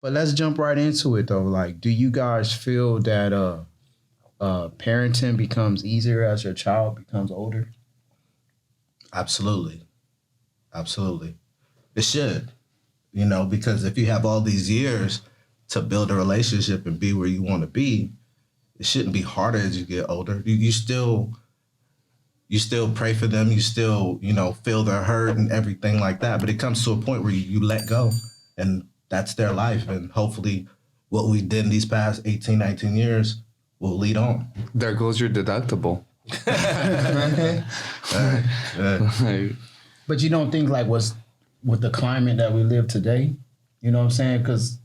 But let's jump right into it though. Like, do you guys feel that parenting becomes easier as your child becomes older? Absolutely. Absolutely. It should, because if you have all these years to build a relationship and be where you want to be, it shouldn't be harder as you get older. You still pray for them. You still, feel their hurt and everything like that. But it comes to a point where you let go and that's their life. And hopefully what we did in these past 18, 19 years will lead on. There goes your deductible. But you don't think like what's with the climate that we live today, you know what I'm saying? Because,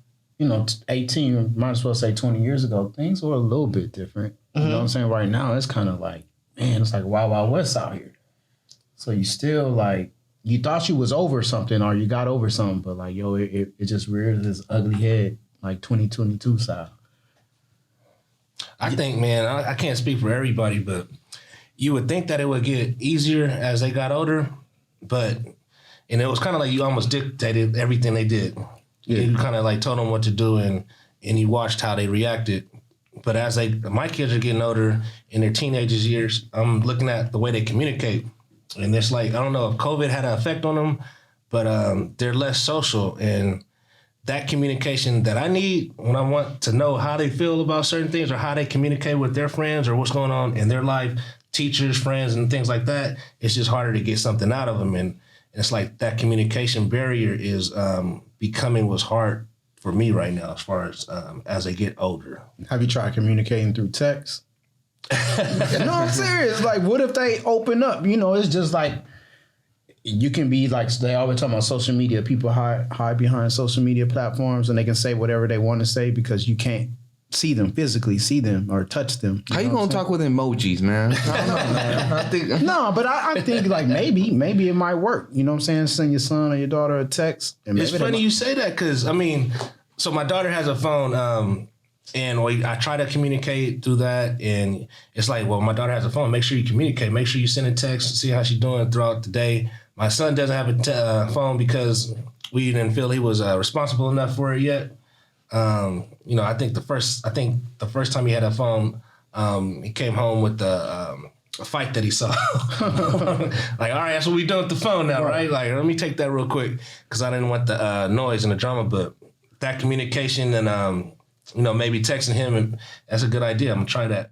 18, might as well say 20 years ago, things were a little bit different. You know what I'm saying? Right now, it's kind of like, man, it's like Wild Wild West out here. So you still like, you thought you was over something or you got over something, but like, yo, it just reared this ugly head, like 2022 style. I think, man, I can't speak for everybody, but you would think that it would get easier as they got older, and it was kind of like you almost dictated everything they did. Yeah. You kind of like told them what to do and you watched how they reacted. But as my kids are getting older in their teenagers years, I'm looking at the way they communicate. And it's like, I don't know if COVID had an effect on them, but they're less social. And that communication that I need when I want to know how they feel about certain things or how they communicate with their friends or what's going on in their life, teachers, friends, and things like that, it's just harder to get something out of them. And it's like that communication barrier is becoming what's hard for me right now as they get older. Have you tried communicating through text? No, I'm serious. Like, what if they open up? It's just like, you can be like, they always talk about social media. People hide behind social media platforms and they can say whatever they want to say because you can't physically see them or touch them. How you gonna talk with emojis, man? I don't know, man. I think like maybe it might work. You know what I'm saying? Send your son or your daughter a text. And it's funny you say that because, so my daughter has a phone and I try to communicate through that. And it's like, well, my daughter has a phone. Make sure you communicate. Make sure you send a text, see how she's doing throughout the day. My son doesn't have a phone because we didn't feel he was responsible enough for it yet. I think the first time he had a phone, he came home with a fight that he saw. Like, all right, that's what we doing with the phone now, right? Like, let me take that real quick because I didn't want the noise and the drama. But that communication and maybe texting him, and that's a good idea. I'm gonna try that.